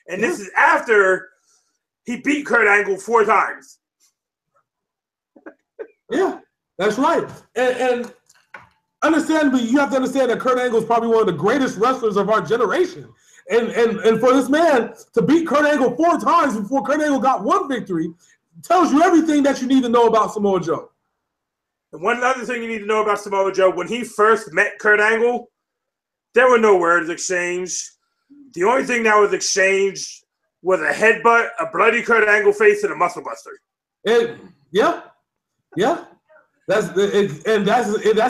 And this is after he beat Kurt Angle 4 times. Yeah, that's right. And understandably, you have to understand that Kurt Angle is probably one of the greatest wrestlers of our generation. And for this man to beat Kurt Angle 4 times before Kurt Angle got 1 victory tells you everything that you need to know about Samoa Joe. And one other thing you need to know about Samoa Joe, when he first met Kurt Angle, there were no words exchanged. The only thing that was exchanged was a headbutt, a bloody Kurt Angle face, and a muscle buster. Yeah. That's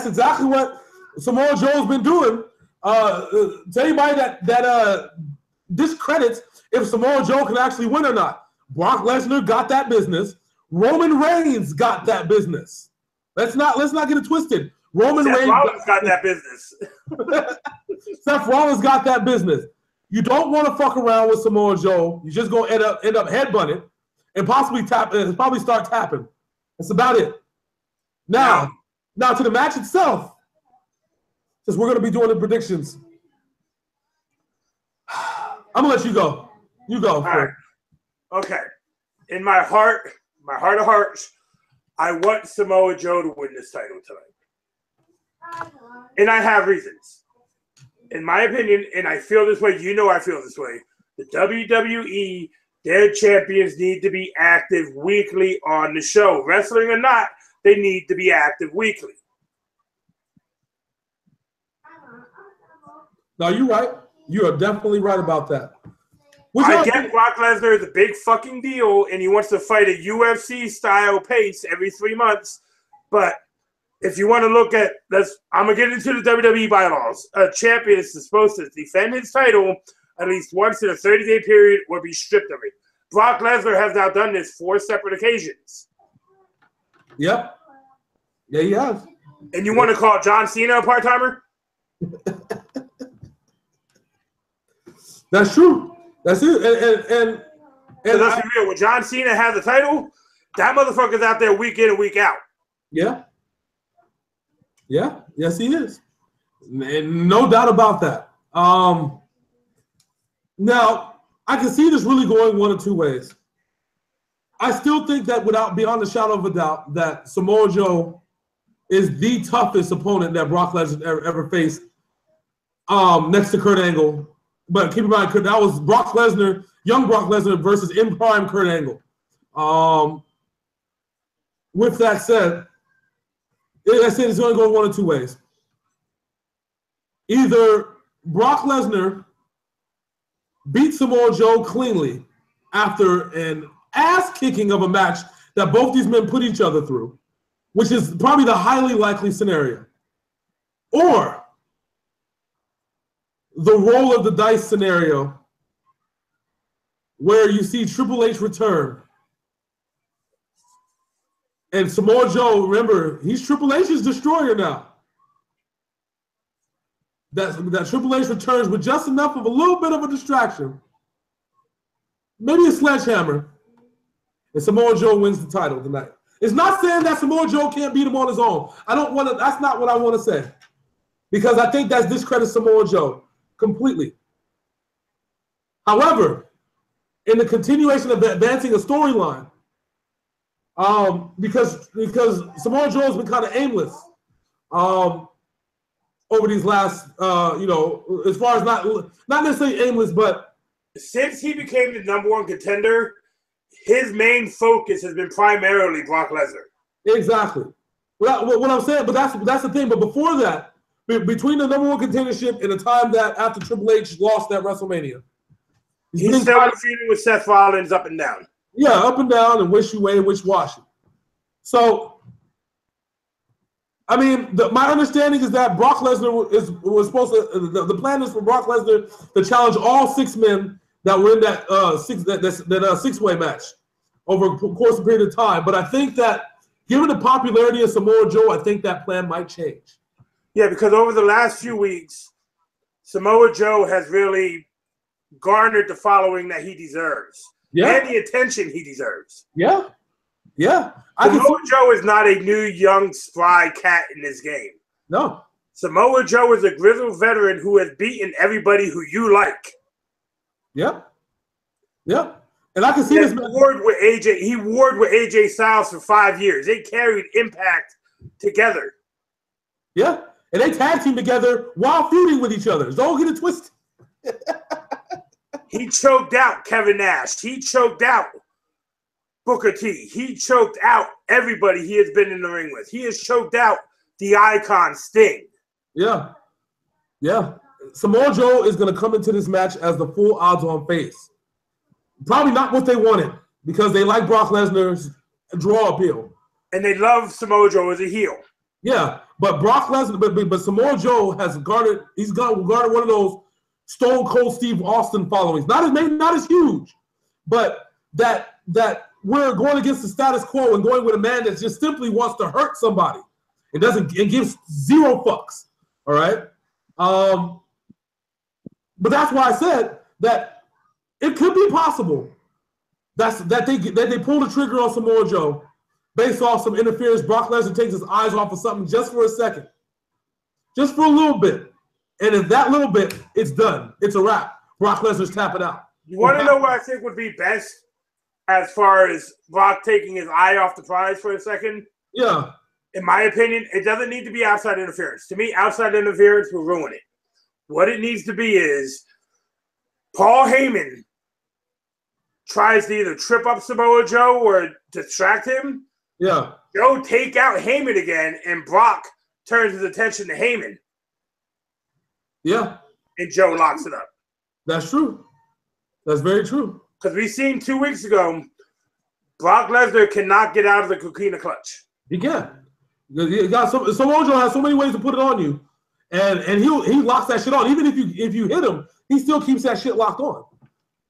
exactly what Samoa Joe's been doing. To anybody that discredits if Samoa Joe can actually win or not, Brock Lesnar got that business. Roman Reigns got that business. Let's not get it twisted. Seth Rollins got that business. Seth Rollins got that business. You don't want to fuck around with Samoa Joe. You're just gonna end up headbutting and possibly start tapping. That's about it. Now to the match itself. Since we're gonna be doing the predictions, I'm gonna let you go. You go. All right. Okay. In my heart of hearts, I want Samoa Joe to win this title tonight. And I have reasons. In my opinion, and I feel this way, you know I feel this way, the WWE, their champions need to be active weekly on the show. Wrestling or not, they need to be active weekly. No, you're right. You are definitely right about that. I get Brock Lesnar is a big fucking deal, and he wants to fight a UFC-style pace every 3 months. But if you want to look at this, I'm going to get into the WWE bylaws. A champion is supposed to defend his title at least once in a 30-day period or be stripped of it. Brock Lesnar has now done this 4 separate occasions. Yep. Yeah, he has. And you want to call John Cena a part-timer? That's true. That's it. And let's be real. When John Cena has the title, that motherfucker's out there week in and week out. Yeah. Yeah. Yes, he is. And no doubt about that. Now, I can see this really going one of 2 ways. I still think that without beyond a shadow of a doubt that Samoa Joe is the toughest opponent that Brock Lesnar ever faced next to Kurt Angle. But keep in mind, that was Brock Lesnar, young Brock Lesnar versus in prime Kurt Angle. With that said, I said it's going to go one of 2 ways. Either Brock Lesnar beats Samoa Joe cleanly after an ass-kicking of a match that both these men put each other through, which is probably the highly likely scenario. Or the roll of the dice scenario where you see Triple H return. And Samoa Joe, remember, he's Triple H's destroyer now. That Triple H returns with just enough of a little bit of a distraction. Maybe a sledgehammer. And Samoa Joe wins the title tonight. It's not saying that Samoa Joe can't beat him on his own. That's not what I want to say. Because I think that discredits Samoa Joe completely. However, in the continuation of advancing a storyline, because Samoa Joe has been kind of aimless over over these last, as far as not necessarily aimless, but since he became the #1 contender, his main focus has been primarily Brock Lesnar. Exactly. What I'm saying, but that's the thing. But before that, between the #1 contendership and the time that after Triple H lost that WrestleMania, he's still feuding with Seth Rollins up and down. Yeah, up and down and wish-you-way and wish-washy. So, I mean, my understanding is that Brock Lesnar was supposed to. The plan is for Brock Lesnar to challenge all 6 men that were in that six-way match over a course of period of time. But I think that given the popularity of Samoa Joe, I think that plan might change. Yeah, because over the last few weeks, Samoa Joe has really garnered the following that he deserves. Yeah. And the attention he deserves. Yeah. Yeah. Samoa Joe is not a new, young, spry cat in this game. No. Samoa Joe is a grizzled veteran who has beaten everybody who you like. Yeah. Yeah. And I can see this. He warred with AJ Styles for 5 years. They carried Impact together. Yeah. And they tag team together while feuding with each other. Don't get it twisted. He choked out Kevin Nash. He choked out Booker T. He choked out everybody he has been in the ring with. He has choked out the icon Sting. Yeah. Yeah. Samoa Joe is going to come into this match as the full odds-on face. Probably not what they wanted because they like Brock Lesnar's draw appeal. And they love Samoa Joe as a heel. Yeah, but Brock Lesnar, but Samoa Joe has garnered one of those Stone Cold Steve Austin followings. Maybe not as huge, but that we're going against the status quo and going with a man that just simply wants to hurt somebody. It gives 0 fucks. All right. But that's why I said that it could be possible that they pull the trigger on Samoa Joe based off some interference. Brock Lesnar takes his eyes off of something just for a second, just for a little bit. And if that little bit, it's done. It's a wrap. Brock Lesnar's tapping out. You want to know what I think would be best as far as Brock taking his eye off the prize for a second? Yeah. In my opinion, it doesn't need to be outside interference. To me, outside interference will ruin it. What it needs to be is Paul Heyman tries to either trip up Samoa Joe or distract him. Yeah. Joe take out Heyman again, and Brock turns his attention to Heyman. Yeah. And Joe locks it up. That's true. That's very true. Because we seen 2 weeks ago, Brock Lesnar cannot get out of the coquina clutch. He can't. Samoa Joe has so many ways to put it on you, and he locks that shit on. Even if you hit him, he still keeps that shit locked on.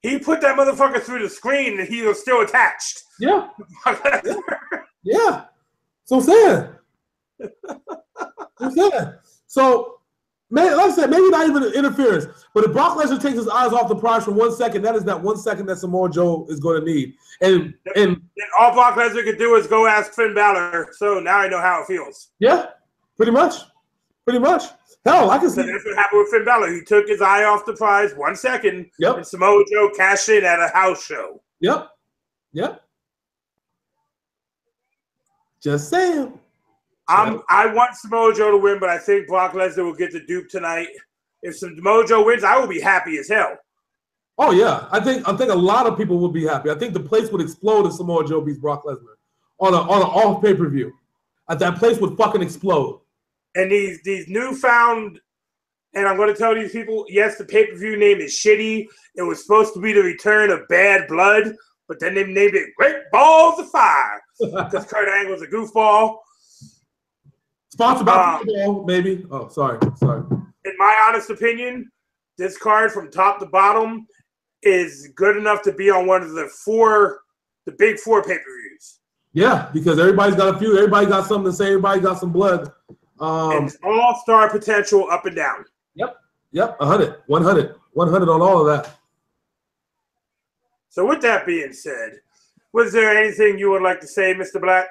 He put that motherfucker through the screen, and he was still attached. Yeah. Yeah. So I'm saying. So, man, like I said, maybe not even interference. But if Brock Lesnar takes his eyes off the prize for 1 second, that is that 1 second that Samoa Joe is going to need. And all Brock Lesnar could do is go ask Finn Balor. So now I know how it feels. Yeah, pretty much. Pretty much. Hell, I can see. That's what happened with Finn Balor. He took his eye off the prize 1 second. Yep. And Samoa Joe cashed in at a house show. Yep. Yep. Just saying. I want Samoa Joe to win, but I think Brock Lesnar will get the dupe tonight. If Samoa Joe wins, I will be happy as hell. Oh yeah, I think a lot of people would be happy. I think the place would explode if Samoa Joe beats Brock Lesnar on an off pay-per-view. That place would fucking explode. And these newfound, and I'm going to tell these people, yes, the pay-per-view name is shitty. It was supposed to be the return of Bad Blood, but then they named it Great Balls of Fire because Kurt Angle's a goofball. Sponsored by football, maybe. Oh, sorry. In my honest opinion, this card from top to bottom is good enough to be on one of the big 4 pay-per-views. Yeah, because everybody's got a few. Everybody got something to say. Everybody got some blood. And it's all-star potential up and down. Yep. 100 on all of that. So with that being said, was there anything you would like to say, Mr. Black?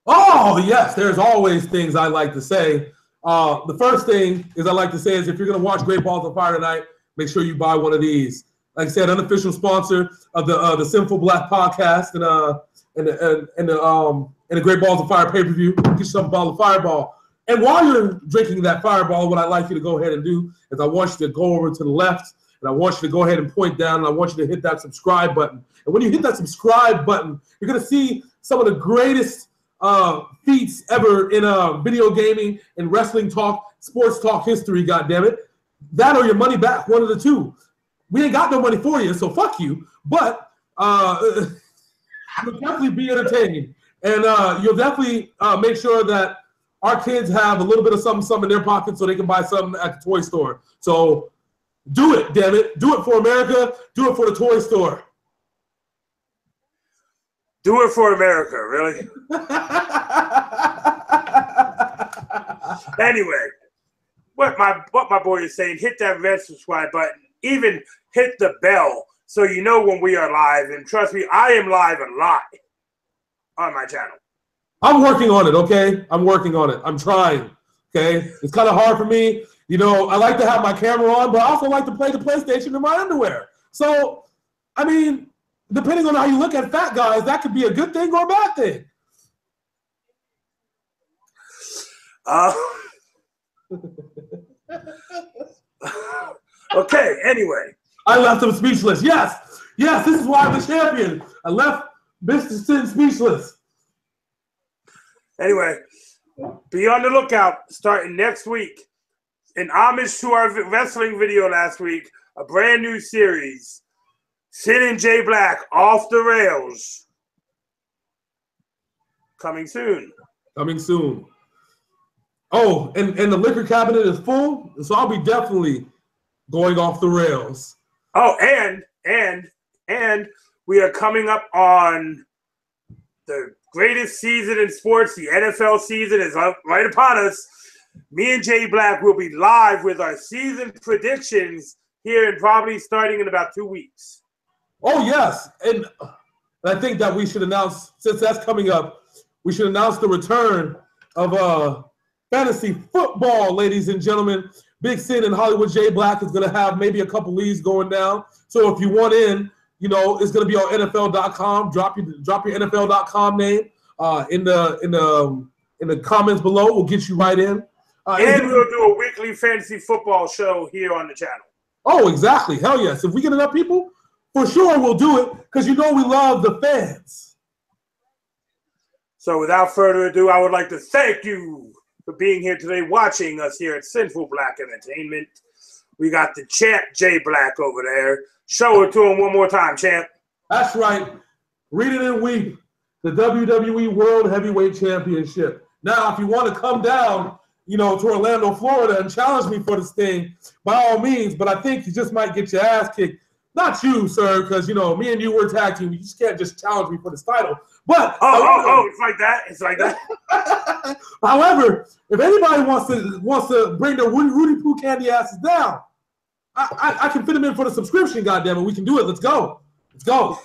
Oh, yes. There's always things I like to say. The first thing I like to say is if you're going to watch Great Balls of Fire tonight, make sure you buy one of these. Like I said, unofficial sponsor of the Sinful Black podcast and the Great Balls of Fire pay-per-vью. Get yourself a bottle of Fireball. And while you're drinking that Fireball, what I'd like you to go ahead and do is I want you to go over to the left, and I want you to go ahead and point down, and I want you to hit that subscribe button. And when you hit that subscribe button, you're going to see some of the greatest feats ever in video gaming and wrestling talk, sports talk history, goddammit. That or your money back, one of the two. We ain't got no money for you, so fuck you. But you'll definitely be entertained. And you'll definitely make sure that our kids have a little bit of something in their pocket so they can buy something at the toy store. So do it, damn it. Do it for America. Do it for the toy store. Do it for America, really? Anyway, what my boy is saying, hit that red subscribe button. Even hit the bell so you know when we are live. And trust me, I am live a lot on my channel. I'm working on it, okay? I'm working on it. I'm trying, okay? It's kind of hard for me. You know, I like to have my camera on, but I also like to play the PlayStation in my underwear. So, I mean, depending on how you look at fat guys, that could be a good thing or a bad thing. Okay, anyway. I left him speechless. Yes, yes, this is why I'm the champion. I left Mr. Syn speechless. Anyway, be on the lookout starting next week. In homage to our wrestling video last week, a brand new series, Syn and J-Blaq, Off the Rails. Coming soon. Coming soon. Oh, and the liquor cabinet is full, so I'll be definitely going off the rails. Oh, and we are coming up on the greatest season in sports. The NFL season is right upon us. Me and J-Blaq will be live with our season predictions here and probably starting in about 2 weeks. Oh, yes. And I think that we should announce, since that's coming up, we should announce the return of fantasy football, ladies and gentlemen. Big Syn and Hollywood J-Blaq is going to have maybe a couple leagues going down. So if you want in, you know, it's going to be on NFL.com. Drop your NFL.com name in the comments below. We'll get you right in. And we'll do a weekly fantasy football show here on the channel. Oh, exactly. Hell yes. If we get enough people, for sure we'll do it because you know we love the fans. So without further ado, I would like to thank you for being here today, watching us here at Sinful Black Entertainment. We got the champ J-Blaq over there. Show it to him one more time, champ. That's right. Read it and weep. The WWE World Heavyweight Championship. Now, if you want to come down, you know, to Orlando, Florida, and challenge me for this thing, by all means. But I think you just might get your ass kicked. Not you, sir, because, you know, me and you were tag team. You just can't just challenge me for this title. But it's like that. It's like that. However, if anybody wants to bring their Rudy Poo candy asses down, I can fit them in for the subscription. Goddammit, we can do it. Let's go. Let's go.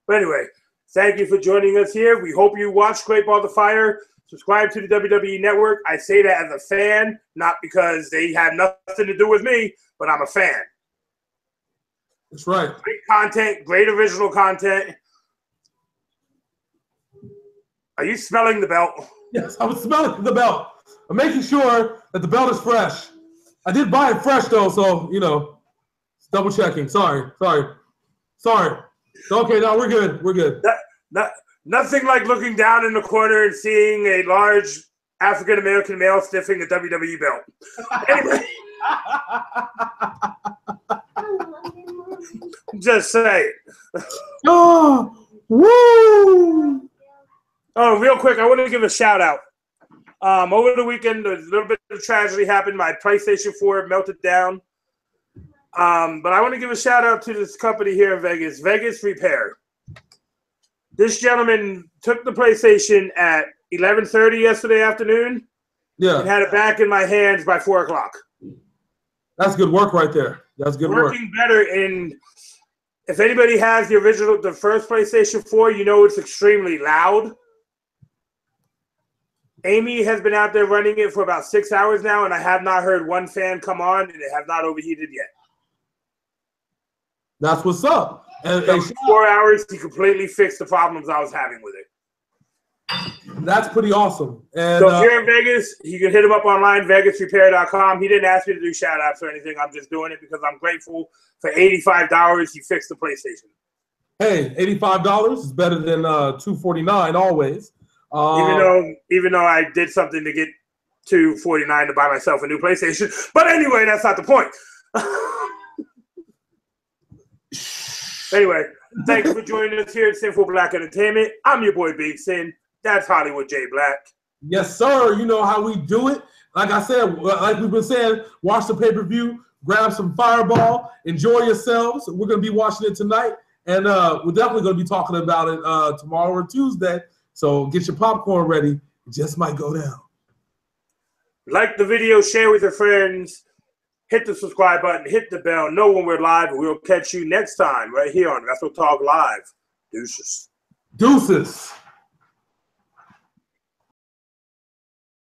But anyway, thank you for joining us here. We hope you watch Great Ball to Fire. Subscribe to the WWE Network. I say that as a fan, not because they have nothing to do with me, but I'm a fan. That's right. Great content, great original content. Are you smelling the belt? Yes, I was smelling the belt. I'm making sure that the belt is fresh. I did buy it fresh, though, so, you know, double checking. Sorry. Okay, no, we're good. We're good. Nothing like looking down in the corner and seeing a large African-American male sniffing a WWE belt. Anyway. Just say it. Oh, woo! Oh, real quick, I want to give a shout out. Over the weekend, a little bit of tragedy happened. My PlayStation 4 melted down. But I want to give a shout out to this company here in Vegas, Vegas Repair. This gentleman took the PlayStation at 11:30 yesterday afternoon. Yeah. And had it back in my hands by 4 o'clock. That's good work right there. That's good work. Working better in. If anybody has the first PlayStation 4, you know it's extremely loud. Amy has been out there running it for about 6 hours now, and I have not heard one fan come on, and it has not overheated yet. That's what's up. And so 4 hours, he completely fixed the problems I was having with it. That's pretty awesome. And so if you're in Vegas, you can hit him up online, vegasrepair.com. He didn't ask me to do shout outs or anything. I'm just doing it because I'm grateful for $85 he fixed the PlayStation. Hey, $85 is better than $249 always. Even though I did something to get $249 to buy myself a new PlayStation. But anyway, that's not the point. Anyway, thanks for joining us here at Sinful Black Entertainment. I'm your boy Big Sin. That's Hollywood J-Blaq. Yes, sir. You know how we do it. Like I said, like we've been saying, watch the pay-per-view, grab some Fireball, enjoy yourselves. We're going to be watching it tonight, and we're definitely going to be talking about it tomorrow or Tuesday. So get your popcorn ready. It just might go down. Like the video, share with your friends, hit the subscribe button, hit the bell, know when we're live, and we'll catch you next time right here on Wrestle Talk Live. Deuces. Deuces.